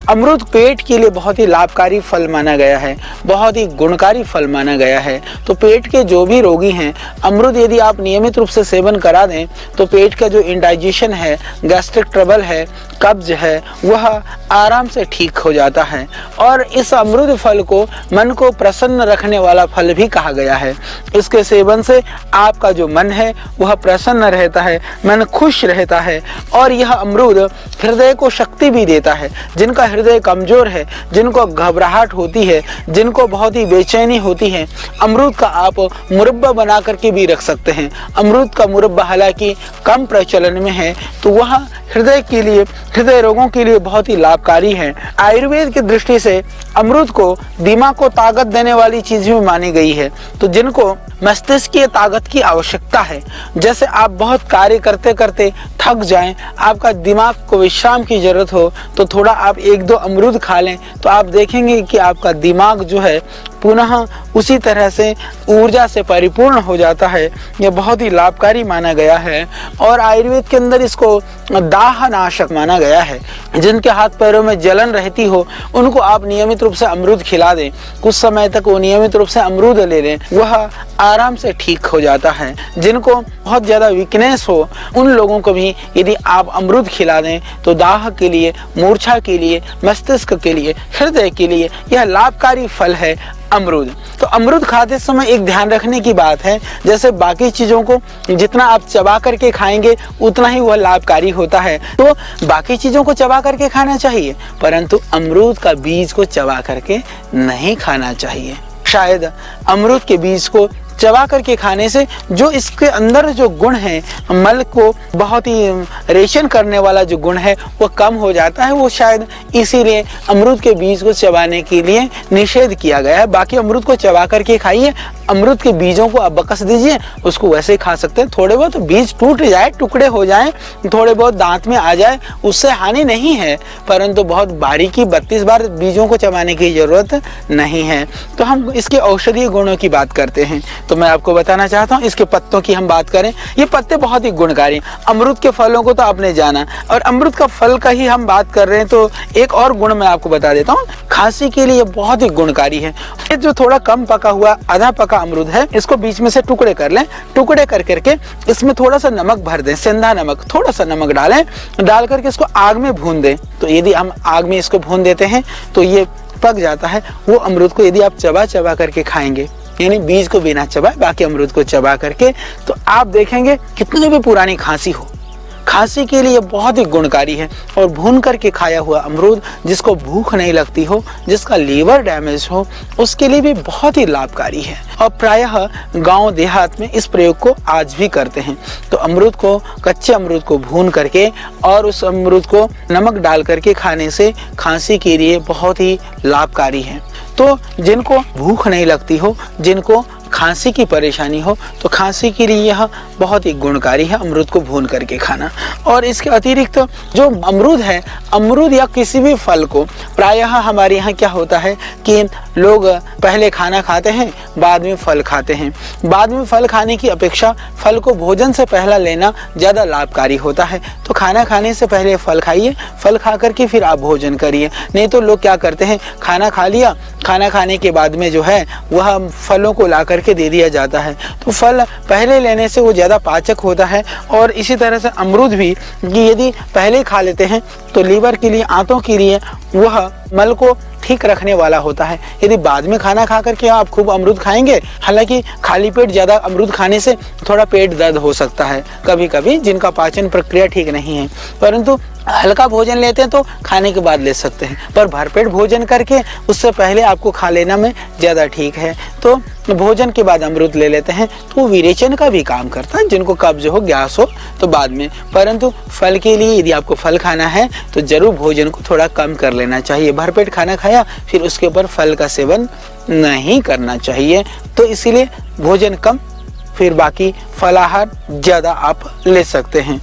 अमरूद पेट के लिए बहुत ही लाभकारी फल माना गया है, बहुत ही गुणकारी फल माना गया है। तो पेट के जो भी रोगी हैं, अमरूद यदि आप नियमित रूप से सेवन करा दें तो पेट का जो इंडाइजेशन है, गैस्ट्रिक ट्रबल है, कब्ज है, वह आराम से ठीक हो जाता है। और इस अमरूद फल को मन को प्रसन्न रखने वाला फल भी कहा गया है। इसके सेवन से आपका जो मन है वह प्रसन्न रहता है, मन खुश रहता है। और यह अमरूद हृदय को शक्ति भी देता है। जिनका हृदय कमजोर है, जिनको घबराहट होती है, जिनको बहुत ही बेचैनी होती है, अमरूद का आप मुरब्बा बना करके भी रख सकते हैं। अमरूद का मुरब्बा हालांकि कम प्रचलन में है, तो वह हृदय के लिए, हृदय रोगों के लिए बहुत ही लाभकारी है। आयुर्वेद की दृष्टि से अमरूद को दिमाग को ताकत देने वाली चीज भी मानी गई है। तो जिनको मस्तिष्क की ताकत की आवश्यकता है, जैसे आप बहुत कार्य करते करते थक जाएं, आपका दिमाग को विश्राम की जरूरत हो, तो थोड़ा आप 1-2 अमरूद खा लें, तो आप देखेंगे कि आपका दिमाग जो है पुनः उसी तरह से ऊर्जा से परिपूर्ण हो जाता है। यह बहुत ही लाभकारी माना गया है। और आयुर्वेद के अंदर इसको दाहनाशक माना गया है। जिनके हाथ पैरों में जलन रहती हो, उनको आप नियमित रूप से अमरूद खिला दें, कुछ समय तक वो नियमित रूप से अमरूद ले लें, वह आराम से ठीक हो जाता है। जिनको बहुत ज्यादा वीकनेस हो, उन लोगों को भी यदि आप अमरूद खिला दें तो दाह के लिए, मूर्छा के लिए, मस्तिष्क के लिए, हृदय के लिए यह लाभकारी फल है अमरूद। तो अमरूद खाते समय एक ध्यान रखने की बात है, जैसे बाकी चीजों को जितना आप चबा करके खाएंगे उतना ही वह लाभकारी होता है। तो बाकी चीजों को चबा करके खाना चाहिए, परंतु अमरूद का बीज को चबा करके नहीं खाना चाहिए। शायद अमरूद के बीज को चबा करके खाने से जो इसके अंदर जो गुण है, मल को बहुत ही रेशन करने वाला जो गुण है वो कम हो जाता है। वो शायद इसीलिए अमरूद के बीज को चबाने के लिए निषेध किया गया है। बाकी अमरूद को चबा करके खाइए, अमरूद के बीजों को आप बकस दीजिए, उसको वैसे ही खा सकते हैं। थोड़े बहुत बीज टूट जाए, टुकड़े हो जाए, थोड़े बहुत दांत में आ जाए, उससे हानि नहीं है, परंतु बहुत बारीकी 32 बार बीजों को चबाने की जरूरत नहीं है। तो हम इसके औषधीय गुणों की बात करते हैं, तो मैं आपको बताना चाहता हूँ इसके पत्तों की हम बात करें। ये पत्ते बहुत ही गुणकारी। अमरूद के फलों को तो आपने जाना, और अमरूद का फल का ही हम बात कर रहे हैं, तो एक और गुण मैं आपको बता देता हूँ। खांसी के लिए बहुत ही गुणकारी है। ये जो थोड़ा कम पका हुआ आधा पका अमरूद है, इसको बीच में से टुकड़े कर लें। टुकड़े कर करके इसमें थोड़ा सा नमक भर दें, सेंधा नमक, थोड़ा सा नमक डालें, डाल करके इसको आग में भून दें। तो यदि हम आग में इसको भून देते हैं तो ये पक जाता है। वो अमरूद को यदि आप चबा चबा करके खाएंगे, यानी बीज को बिना चबाए बाकी अमरूद को चबा करके, तो आप देखेंगे कितनी भी पुरानी खांसी हो, खांसी के लिए बहुत ही गुणकारी है। और भून करके खाया हुआ अमरूद, जिसको भूख नहीं लगती हो, जिसका लीवर डैमेज हो, उसके लिए भी बहुत ही लाभकारी है। और प्रायः गांव देहात में इस प्रयोग को आज भी करते हैं। तो अमरूद को, कच्चे अमरूद को भून करके और उस अमरूद को नमक डाल करके खाने से खांसी के लिए बहुत ही लाभकारी है। तो जिनको भूख नहीं लगती हो, जिनको खांसी की परेशानी हो, तो खांसी के लिए यह बहुत ही गुणकारी है अमरूद को भून करके खाना। और इसके अतिरिक्त जो अमरूद है, अमरूद या किसी भी फल को प्रायः हमारे यहाँ क्या होता है कि लोग पहले खाना खाते हैं, बाद में फल खाते हैं। बाद में फल खाने की अपेक्षा फल को भोजन से पहला लेना ज़्यादा लाभकारी होता है। तो खाना खाने से पहले फल खाइए, फल खा करके फिर आप भोजन करिए। नहीं तो लोग क्या करते हैं, खाना खा लिया, खाना खाने के बाद में जो है वह फलों को ला करके दे दिया जाता है। तो फल पहले लेने से वो ज़्यादा पाचक होता है। और इसी तरह से अमरूद भी कि यदि पहले खा लेते हैं तो लीवर के लिए, आंतों के लिए वह मल को ठीक रखने वाला होता है। यदि बाद में खाना खा करके आप खूब अमरूद खाएंगे, हालांकि खाली पेट ज़्यादा अमरूद खाने से थोड़ा पेट दर्द हो सकता है कभी कभी, जिनका पाचन प्रक्रिया ठीक नहीं है, परंतु हल्का भोजन लेते हैं तो खाने के बाद ले सकते हैं। पर भरपेट भोजन करके उससे पहले आपको खा लेना में ज़्यादा ठीक है। तो भोजन के बाद अमरूद ले लेते हैं तो विरेचन का भी काम करता है। जिनको कब्ज हो, गैस हो तो बाद में, परंतु फल के लिए यदि आपको फल खाना है तो जरूर भोजन को थोड़ा कम कर लेना चाहिए। भरपेट खाना खाया फिर उसके ऊपर फल का सेवन नहीं करना चाहिए। तो इसीलिए भोजन कम, फिर बाकी फलाहार ज़्यादा आप ले सकते हैं।